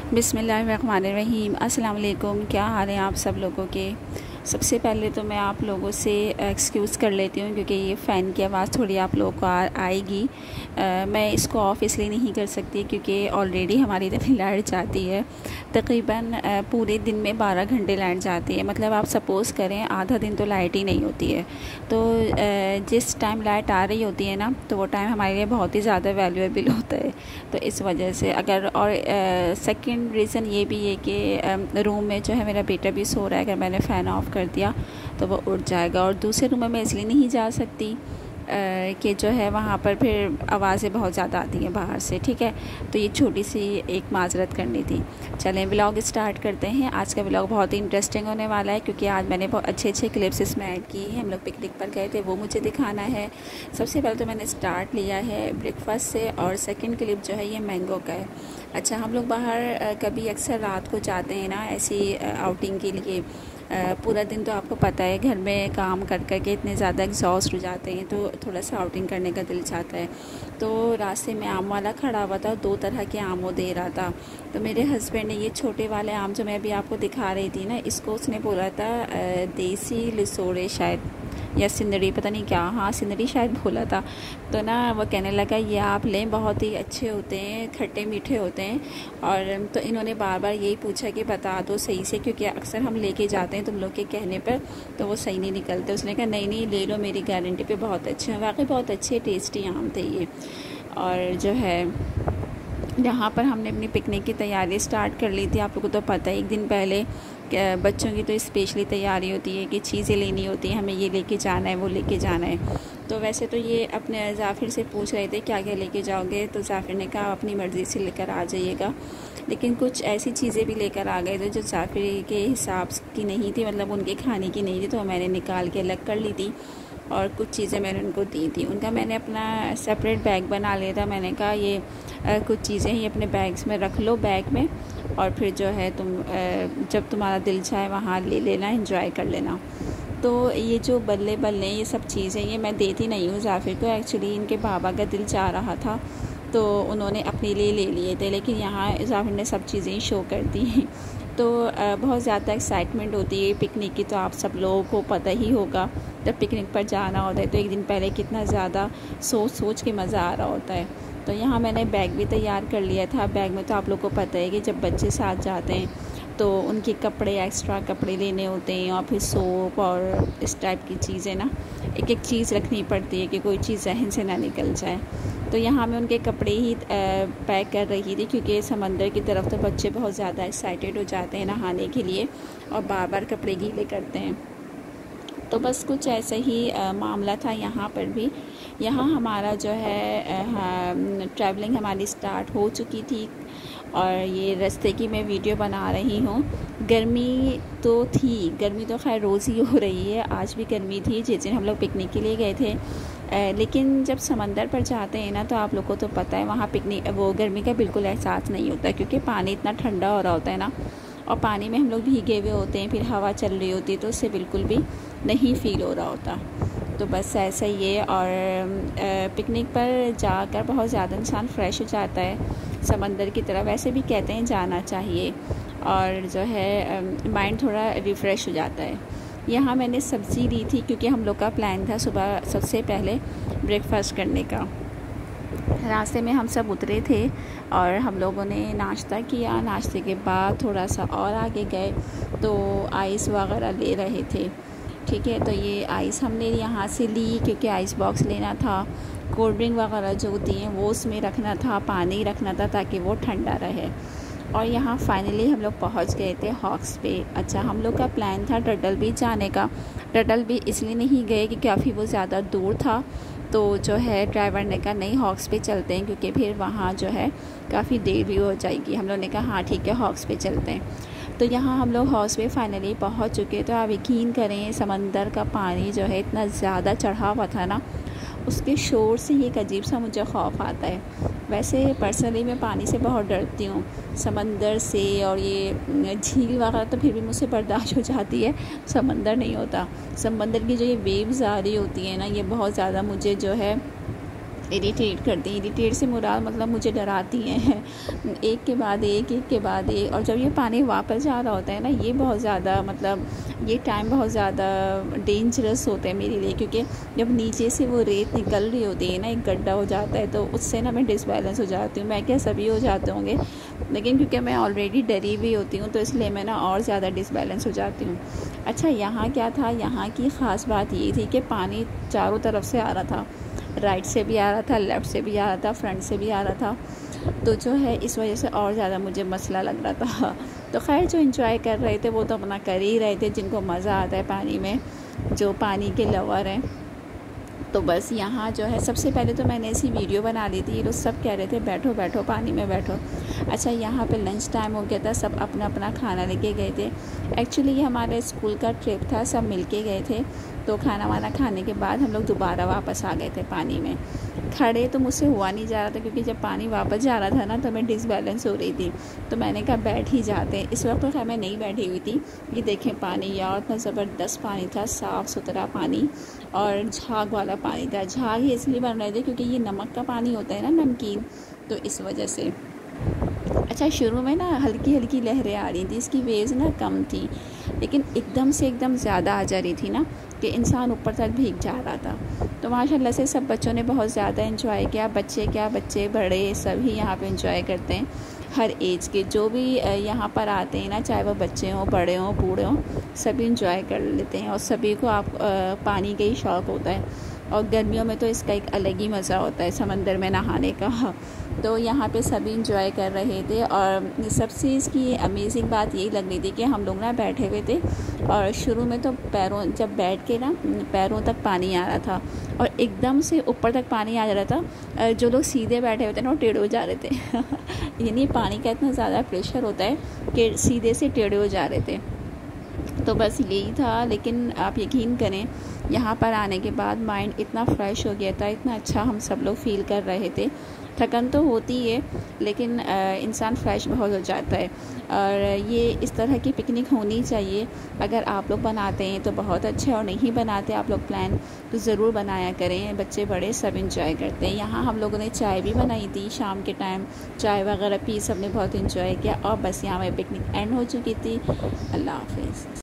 बिस्मिल्लाहिर्रहमानिर्रहीम। अस्सलाम वालेकुम। क्या हाल है आप सब लोगों के। सबसे पहले तो मैं आप लोगों से एक्सक्यूज़ कर लेती हूँ क्योंकि ये फ़ैन की आवाज़ थोड़ी आप लोगों को आएगी। मैं इसको ऑफ़ इसलिए नहीं कर सकती क्योंकि ऑलरेडी हमारी इतनी लाइट जाती है। तकरीबन पूरे दिन में 12 घंटे लाइट जाती है। मतलब आप सपोज़ करें आधा दिन तो लाइट ही नहीं होती है। तो जिस टाइम लाइट आ रही होती है ना, तो वो टाइम हमारे लिए बहुत ही ज़्यादा वैल्यूएबल होता है। तो इस वजह से अगर और सेकंड रीज़न ये भी है कि रूम में जो है मेरा बेटा भी सो रहा है। अगर मैंने फ़ैन ऑफ़ कर दिया तो वो उठ जाएगा। और दूसरे रूम में मैं इसलिए नहीं जा सकती कि जो है वहाँ पर फिर आवाज़ें बहुत ज़्यादा आती हैं बाहर से। ठीक है, तो ये छोटी सी एक माजरत करनी थी। चलें व्लॉग स्टार्ट करते हैं। आज का व्लॉग बहुत ही इंटरेस्टिंग होने वाला है क्योंकि आज मैंने बहुत अच्छे क्लिप्स इसमें ऐड किए हैं। हम लोग पिकनिक पर गए थे, वो मुझे दिखाना है। सबसे पहले तो मैंने स्टार्ट लिया है ब्रेकफास्ट से और सेकेंड क्लिप जो है ये मैंगो का है। अच्छा, हम लोग बाहर कभी अक्सर रात को जाते हैं ना ऐसी आउटिंग के लिए। पूरा दिन तो आपको पता है घर में काम कर के इतने ज़्यादा एग्जॉस्ट हो जाते हैं, तो थोड़ा सा आउटिंग करने का दिल चाहता है। तो रास्ते में आम वाला खड़ा हुआ था, 2 तरह के आम वो दे रहा था। तो मेरे हस्बैंड ने ये छोटे वाले आम जो मैं अभी आपको दिखा रही थी ना, इसको उसने बोला था देसी लिसोड़े शायद, या सिंदड़ी, पता नहीं क्या, हाँ सिंदड़ी शायद बोला था। तो ना वो कहने लगा ये आप लें, बहुत ही अच्छे होते हैं, खट्टे मीठे होते हैं। और तो इन्होंने बार बार यही पूछा कि बता दो सही से, क्योंकि अक्सर हम लेके जाते हैं तुम लोग के कहने पर तो वो सही नहीं निकलते। उसने कहा नहीं नहीं ले लो, मेरी गारंटी पे बहुत अच्छे हैं। वाकई बहुत अच्छे टेस्टी आम थे ये। और जो है यहाँ पर हमने अपनी पिकनिक की तैयारी स्टार्ट कर ली थी। आप लोगों को तो पता है एक दिन पहले बच्चों की तो स्पेशली तैयारी होती है कि चीज़ें लेनी होती हैं, हमें ये लेके जाना है, वो लेके जाना है। तो वैसे तो ये अपने जाफ़िर से पूछ रहे थे क्या क्या लेके जाओगे, तो जाफ़िर ने कहा अपनी मर्ज़ी से लेकर आ जाइएगा। लेकिन कुछ ऐसी चीज़ें भी लेकर आ गए थे जो जाफ़िर के हिसाब की नहीं थी, मतलब उनके खाने की नहीं थी, तो मैंने निकाल के अलग कर ली थी। और कुछ चीज़ें मैंने उनको दी थी। उनका मैंने अपना सेपरेट बैग बना लिया था। मैंने कहा ये कुछ चीज़ें ये अपने बैग्स में रख लो, बैग में, और फिर जो है तुम जब तुम्हारा दिल चाहे वहाँ ले लेना, एंजॉय कर लेना। तो ये जो बल्ले बल्ले ये सब चीज़ें ये मैं देती नहीं हूँ जाफ़िर को। एक्चुअली इनके बाबा का दिल चाह रहा था तो उन्होंने अपने लिए ले लिए थे, लेकिन यहाँ जाफ़िर ने सब चीज़ें ही शो कर दी। तो बहुत ज़्यादा एक्साइटमेंट होती है पिकनिक की, तो आप सब लोगों को पता ही होगा जब पिकनिक पर जाना होता है तो एक दिन पहले कितना ज़्यादा सोच के मज़ा आ रहा होता है। तो यहाँ मैंने बैग भी तैयार कर लिया था। बैग में तो आप लोग को पता है कि जब बच्चे साथ जाते हैं तो उनके कपड़े, एक्स्ट्रा कपड़े लेने होते हैं और फिर सोप और इस टाइप की चीज़ें ना, एक एक चीज़ रखनी पड़ती है कि कोई चीज़ जहन से ना निकल जाए। तो यहाँ मैं उनके कपड़े ही पैक कर रही थी क्योंकि समंदर की तरफ तो बच्चे बहुत ज़्यादा एक्साइटेड हो जाते हैं नहाने के लिए और बार बार कपड़े गीले करते हैं। तो बस कुछ ऐसा ही मामला था यहाँ पर भी। यहाँ हमारा जो है ट्रैवलिंग हमारी स्टार्ट हो चुकी थी और ये रास्ते की मैं वीडियो बना रही हूँ। गर्मी तो थी, गर्मी तो खैर रोज़ ही हो रही है, आज भी गर्मी थी जिस दिन हम लोग पिकनिक के लिए गए थे। लेकिन जब समंदर पर जाते हैं ना तो आप लोगों को तो पता है वहाँ पिकनिक वो गर्मी का बिल्कुल एहसास नहीं होता क्योंकि पानी इतना ठंडा हो रहा होता है ना, और पानी में हम लोग भीगे हुए होते हैं, फिर हवा चल रही होती है तो उससे बिल्कुल भी नहीं फ़ील हो रहा होता। तो बस ऐसा ही है। और पिकनिक पर जाकर बहुत ज़्यादा इंसान फ्रेश हो जाता है समंदर की तरफ। वैसे भी कहते हैं जाना चाहिए और जो है माइंड थोड़ा रिफ़्रेश हो जाता है। यहाँ मैंने सब्ज़ी ली थी क्योंकि हम लोग का प्लान था सुबह सबसे पहले ब्रेकफास्ट करने का। रास्ते में हम सब उतरे थे और हम लोगों ने नाश्ता किया। नाश्ते के बाद थोड़ा सा और आगे गए तो आइस वगैरह ले रहे थे। ठीक है, तो ये आइस हमने यहाँ से ली क्योंकि आइस बॉक्स लेना था। कोल्ड ड्रिंक वगैरह जो होती हैं वो उसमें रखना था, पानी रखना था ताकि वो ठंडा रहे। और यहाँ फाइनली हम लोग पहुँच गए थे हॉक्स पे। अच्छा, हम लोग का प्लान था टर्टल बीच जाने का। टर्टल बीच इसलिए नहीं गए कि काफ़ी वो ज़्यादा दूर था, तो जो है ड्राइवर ने कहा नहीं हॉक्स पे चलते हैं क्योंकि फिर वहाँ जो है काफ़ी देर भी हो जाएगी। हम लोग ने कहा हाँ ठीक है हॉक्स पे चलते हैं। तो यहाँ हम लोग हॉक्स पे फाइनली पहुँच चुके। तो आप यकीन करें समंदर का पानी जो है इतना ज़्यादा चढ़ा हुआ था ना, उसके शोर से ही एक अजीब सा मुझे खौफ आता है। वैसे पर्सनली मैं पानी से बहुत डरती हूँ, समंदर से, और ये झील वगैरह तो फिर भी मुझसे बर्दाश्त हो जाती है, समंदर नहीं होता। समंदर की जो ये वेव्स आ रही होती हैं ना, ये बहुत ज़्यादा मुझे जो है इरिटेट करती हैं। इरिटेट से मुराद मतलब मुझे डराती हैं एक के बाद एक के बाद एक। और जब ये पानी वापस जा रहा होता है ना, ये बहुत ज़्यादा मतलब ये टाइम बहुत ज़्यादा डेंजरस होता है मेरे लिए, क्योंकि जब नीचे से वो रेत निकल रही होती है ना, एक गड्ढा हो जाता है, तो उससे ना मैं डिसबैलेंस हो जाती हूँ। मैं क्या, सभी हो जाते होंगे, लेकिन क्योंकि मैं ऑलरेडी डरी हुई होती हूँ तो इसलिए मैं ना और ज़्यादा डिसबैलेंस हो जाती हूँ। अच्छा, यहाँ क्या था, यहाँ की ख़ास बात ये थी कि पानी चारों तरफ से आ रहा था, राइट से भी आ रहा था, लेफ़्ट से भी आ रहा था, फ्रंट से भी आ रहा था। तो जो है इस वजह से और ज़्यादा मुझे मसला लग रहा था। तो खैर जो एंजॉय कर रहे थे वो तो अपना कर ही रहे थे, जिनको मज़ा आता है पानी में, जो पानी के लवर हैं। तो बस यहाँ जो है सबसे पहले तो मैंने ऐसी वीडियो बना ली थी, ये लोग सब कह रहे थे बैठो बैठो पानी में बैठो। अच्छा, यहाँ पे लंच टाइम हो गया था, सब अपना अपना खाना लेके गए थे। एक्चुअली ये हमारे स्कूल का ट्रिप था, सब मिल के गए थे। तो खाना वाना खाने के बाद हम लोग दोबारा वापस आ गए थे पानी में। खड़े तो मुझसे हुआ नहीं जा रहा था, क्योंकि जब पानी वापस जा रहा था ना तो मैं डिसबैलेंस हो रही थी। तो मैंने कहा बैठ ही जाते हैं। इस वक्त तो खैर मैं नहीं बैठी हुई थी। ये देखें पानी यार इतना ज़बरदस्त पानी था, साफ़ सुथरा पानी और झाग वाला पानी था। झाग ही इसलिए बन रहे थे क्योंकि ये नमक का पानी होता है ना, नमकीन, तो इस वजह से। अच्छा, शुरू में ना हल्की हल्की लहरें आ रही थी, इसकी वेव्स ना कम थी, लेकिन एकदम से एकदम ज़्यादा आ जा रही थी ना कि इंसान ऊपर तक भीग जा रहा था। तो माशाल्लाह से सब बच्चों ने बहुत ज़्यादा एंजॉय किया। बच्चे बड़े सभी यहाँ पे एंजॉय करते हैं, हर एज के जो भी यहाँ पर आते हैं ना, चाहे वो बच्चे हों, बड़े हों, बूढ़े हों, सभी एंजॉय कर लेते हैं। और सभी को आप पानी का ही शौक़ होता है, और गर्मियों में तो इसका एक अलग ही मज़ा होता है समंदर में नहाने का। तो यहाँ पे सभी इंजॉय कर रहे थे। और सबसे इसकी अमेजिंग बात यही लग रही थी कि हम लोग ना बैठे हुए थे, और शुरू में तो पैरों, जब बैठ के ना पैरों तक पानी आ रहा था, और एकदम से ऊपर तक पानी आ जा रहा था। जो लोग सीधे बैठे हुए थे ना वो टेढ़े हो जा रहे थे यानी पानी का इतना ज़्यादा प्रेशर होता है कि सीधे से टेढ़े हो जा रहे थे। तो बस यही था। लेकिन आप यकीन करें, यहाँ पर आने के बाद माइंड इतना फ़्रेश हो गया था, इतना अच्छा हम सब लोग फ़ील कर रहे थे। थकन तो होती है, लेकिन इंसान फ़्रेश बहुत हो जाता है। और ये इस तरह की पिकनिक होनी चाहिए। अगर आप लोग बनाते हैं तो बहुत अच्छा, और नहीं बनाते आप लोग प्लान, तो ज़रूर बनाया करें। बच्चे बड़े सब इंजॉय करते हैं। यहाँ हम लोगों ने चाय भी बनाई थी, शाम के टाइम चाय वगैरह पी, सब ने बहुत इंजॉय किया। और बस यहाँ पे पिकनिक एंड हो चुकी थी। अल्लाह हाफ़िज़।